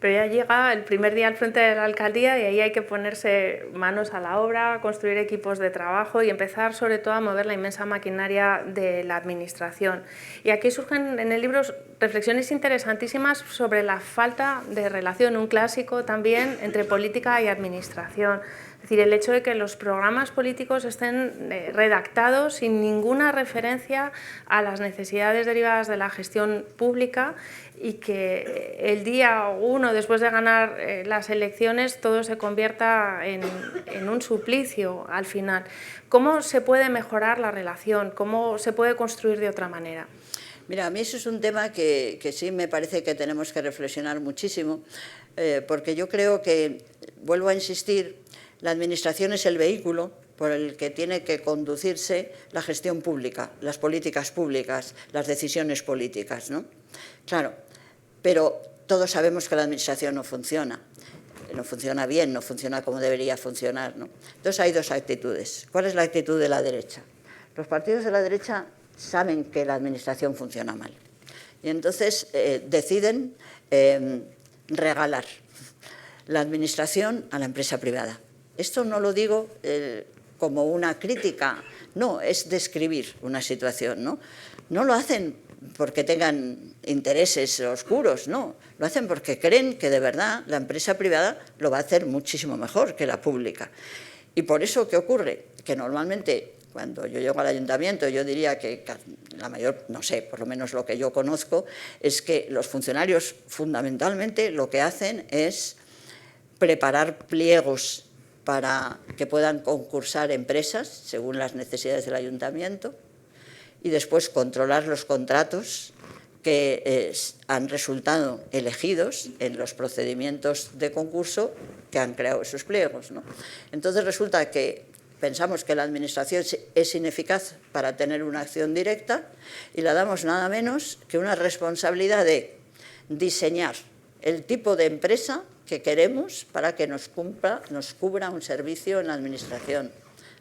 pero ya llega el primer día al frente de la alcaldía y ahí hay que ponerse manos a la obra, construir equipos de trabajo y empezar sobre todo a mover la inmensa maquinaria de la administración. Y aquí surgen en el libro reflexiones interesantísimas sobre la falta de relación, un clásico también, entre política y administración. Es decir, el hecho de que los programas políticos estén redactados sin ninguna referencia a las necesidades derivadas de la gestión pública y que el día 1 después de ganar las elecciones todo se convierta en un suplicio al final. ¿Cómo se puede mejorar la relación? ¿Cómo se puede construir de otra manera? Mira, a mí eso es un tema que sí me parece que tenemos que reflexionar muchísimo, porque yo creo que, vuelvo a insistir, la administración es el vehículo por el que tiene que conducirse la gestión pública, las políticas públicas, las decisiones políticas, ¿no? Claro, pero todos sabemos que la administración no funciona bien, no funciona como debería funcionar, ¿no? Entonces hay dos actitudes. ¿Cuál es la actitud de la derecha? Los partidos de la derecha saben que la administración funciona mal y entonces deciden regalar la administración a la empresa privada. Esto no lo digo como una crítica, no, es describir una situación, ¿no? No lo hacen porque tengan intereses oscuros, no, lo hacen porque creen que de verdad la empresa privada lo va a hacer muchísimo mejor que la pública. Y por eso, ¿qué ocurre? Que normalmente cuando yo llego al ayuntamiento, yo diría que la mayor, no sé, por lo menos lo que yo conozco, es que los funcionarios fundamentalmente lo que hacen es preparar pliegos para que puedan concursar empresas según las necesidades del ayuntamiento y después controlar los contratos que han resultado elegidos en los procedimientos de concurso que han creado esos pliegos, ¿no? Entonces resulta que pensamos que la administración es ineficaz para tener una acción directa y le damos nada menos que una responsabilidad de diseñar el tipo de empresa que queremos para que nos cubra un servicio en la administración.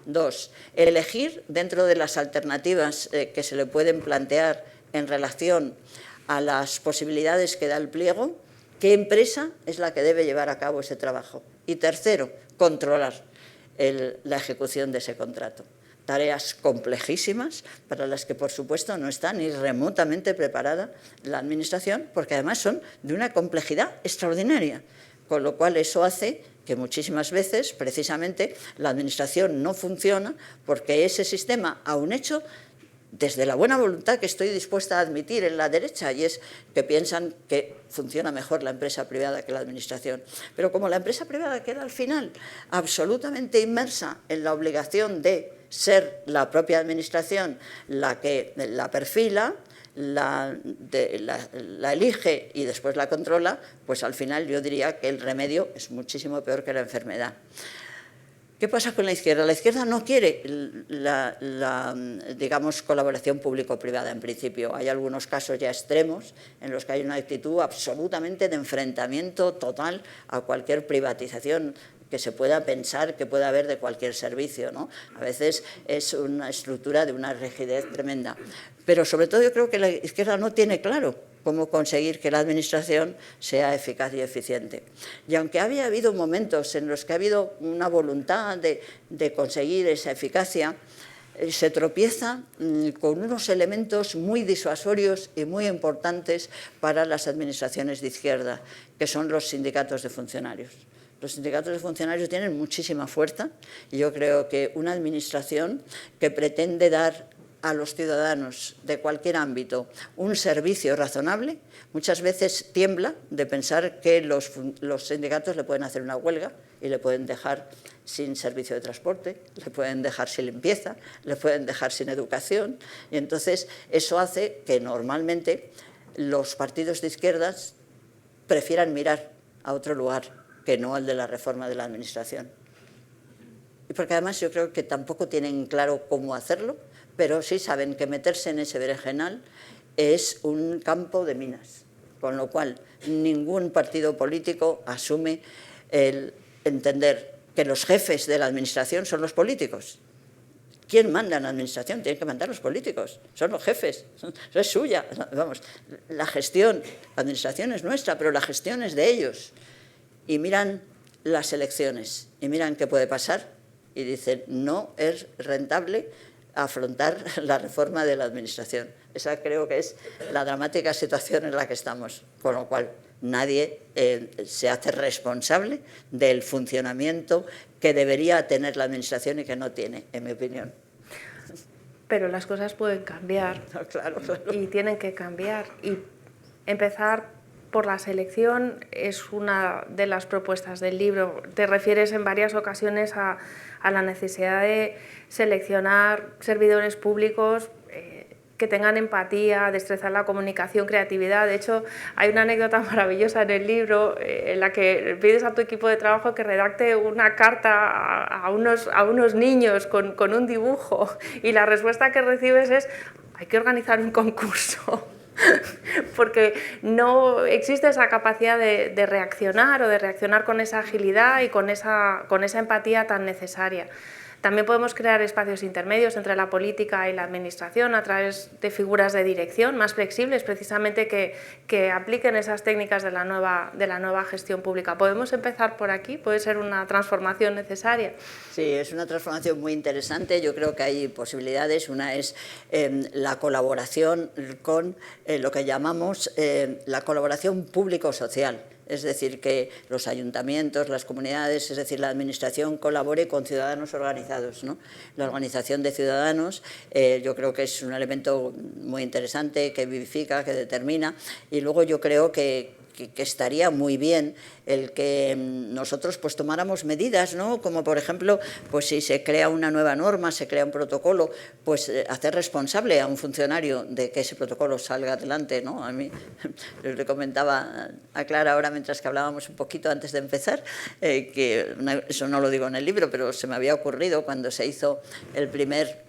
2, elegir dentro de las alternativas que se le pueden plantear en relación a las posibilidades que da el pliego, qué empresa es la que debe llevar a cabo ese trabajo. Y tercero, controlar la ejecución de ese contrato. Tareas complejísimas para las que, por supuesto, no está ni remotamente preparada la administración, porque además son de una complejidad extraordinaria, con lo cual eso hace que muchísimas veces, precisamente, la administración no funciona porque ese sistema, aun hecho desde la buena voluntad que estoy dispuesta a admitir en la derecha, y es que piensan que funciona mejor la empresa privada que la administración. Pero como la empresa privada queda al final absolutamente inmersa en la obligación de ser la propia administración la que la perfila, la elige y después la controla, pues al final yo diría que el remedio es muchísimo peor que la enfermedad. ¿Qué pasa con la izquierda? La izquierda no quiere digamos, colaboración público-privada en principio. Hay algunos casos ya extremos en los que hay una actitud absolutamente de enfrentamiento total a cualquier privatización que se pueda pensar que pueda haber de cualquier servicio, ¿no? A veces es una estructura de una rigidez tremenda. Pero sobre todo yo creo que la izquierda no tiene claro cómo conseguir que la administración sea eficaz y eficiente. Y aunque había habido momentos en los que ha habido una voluntad de conseguir esa eficacia, se tropieza con unos elementos muy disuasorios y muy importantes para las administraciones de izquierda, que son los sindicatos de funcionarios. Los sindicatos de funcionarios tienen muchísima fuerza y yo creo que una administración que pretende dar a los ciudadanos de cualquier ámbito un servicio razonable, muchas veces tiembla de pensar que los sindicatos le pueden hacer una huelga y le pueden dejar sin servicio de transporte, le pueden dejar sin limpieza, le pueden dejar sin educación, y entonces eso hace que normalmente los partidos de izquierdas prefieran mirar a otro lugar que no al de la reforma de la administración. Y porque además yo creo que tampoco tienen claro cómo hacerlo, pero sí saben que meterse en ese berenjenal es un campo de minas, con lo cual ningún partido político asume el entender que los jefes de la administración son los políticos, ¿quién manda en la administración? Tienen que mandar los políticos, son los jefes, es suya. Vamos, la gestión, la administración es nuestra, pero la gestión es de ellos. Y miran las elecciones y miran qué puede pasar y dicen, no es rentable afrontar la reforma de la administración. Esa creo que es la dramática situación en la que estamos, con lo cual nadie se hace responsable del funcionamiento que debería tener la administración y que no tiene, en mi opinión. Pero las cosas pueden cambiar. No, claro. Y tienen que cambiar. Y empezar por la selección es una de las propuestas del libro. Te refieres en varias ocasiones a la necesidad de seleccionar servidores públicos que tengan empatía, destreza en la comunicación, creatividad. De hecho, hay una anécdota maravillosa en el libro en la que pides a tu equipo de trabajo que redacte una carta a unos niños con un dibujo y la respuesta que recibes es: hay que organizar un concurso. Porque no existe esa capacidad de reaccionar o de reaccionar con esa agilidad y con esa empatía tan necesaria. También podemos crear espacios intermedios entre la política y la administración a través de figuras de dirección más flexibles, precisamente que apliquen esas técnicas de la nueva gestión pública. ¿Podemos empezar por aquí? ¿Puede ser una transformación necesaria? Sí, es una transformación muy interesante. Yo creo que hay posibilidades. Una es la colaboración con lo que llamamos la colaboración público-social. Es decir, que los ayuntamientos, las comunidades, es decir, la administración colabore con ciudadanos organizados, ¿no? La organización de ciudadanos yo creo que es un elemento muy interesante, que vivifica, que determina, y luego yo creo que estaría muy bien el que nosotros pues tomáramos medidas, ¿no? Como por ejemplo, pues si se crea una nueva norma, se crea un protocolo, pues hacer responsable a un funcionario de que ese protocolo salga adelante, ¿no? A mí le comentaba a Clara ahora mientras que hablábamos un poquito antes de empezar, que eso no lo digo en el libro, pero se me había ocurrido cuando se hizo el primer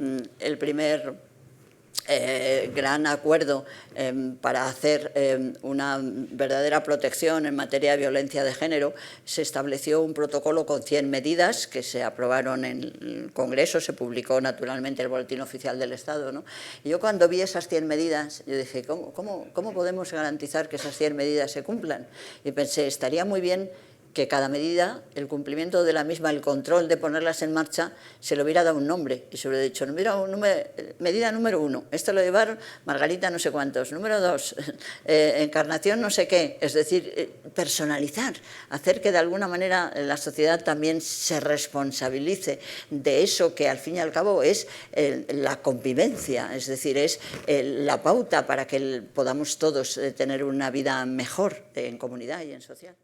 gran acuerdo para hacer una verdadera protección en materia de violencia de género. Se estableció un protocolo con 100 medidas que se aprobaron en el Congreso, se publicó naturalmente en el Boletín Oficial del Estado, ¿no? Y yo cuando vi esas 100 medidas, yo dije, ¿cómo podemos garantizar que esas 100 medidas se cumplan? Y pensé, estaría muy bien que cada medida, el cumplimiento de la misma, el control de ponerlas en marcha, se le hubiera dado un nombre y se hubiera dicho, medida número 1, esto lo llevaron Margarita no sé cuántos, número 2, Encarnación no sé qué, es decir, personalizar, hacer que de alguna manera la sociedad también se responsabilice de eso que al fin y al cabo es la convivencia, es decir, es la pauta para que podamos todos tener una vida mejor en comunidad y en social.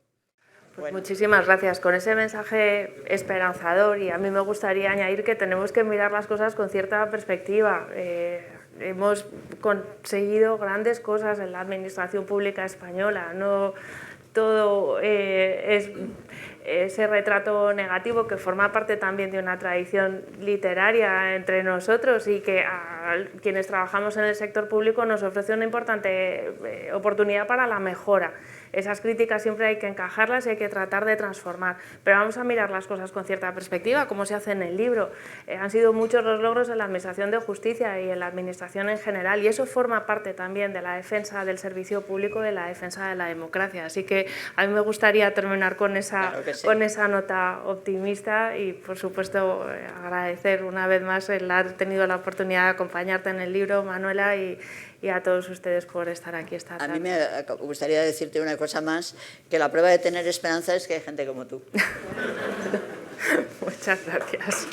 Pues muchísimas gracias. Con ese mensaje esperanzador, y a mí me gustaría añadir que tenemos que mirar las cosas con cierta perspectiva. Hemos conseguido grandes cosas en la administración pública española. No todo es ese retrato negativo que forma parte también de una tradición literaria entre nosotros y que a quienes trabajamos en el sector público nos ofrece una importante oportunidad para la mejora. Esas críticas siempre hay que encajarlas y hay que tratar de transformar, pero vamos a mirar las cosas con cierta perspectiva, como se hace en el libro. Han sido muchos los logros en la administración de justicia y en la administración en general, y eso forma parte también de la defensa del servicio público, de la defensa de la democracia. Así que a mí me gustaría terminar con esa nota optimista y, por supuesto, agradecer una vez más el haber tenido la oportunidad de acompañarte en el libro, Manuela, y a todos ustedes por estar aquí esta tarde. A mí me gustaría decirte una cosa más, que la prueba de tener esperanza es que hay gente como tú. Muchas gracias.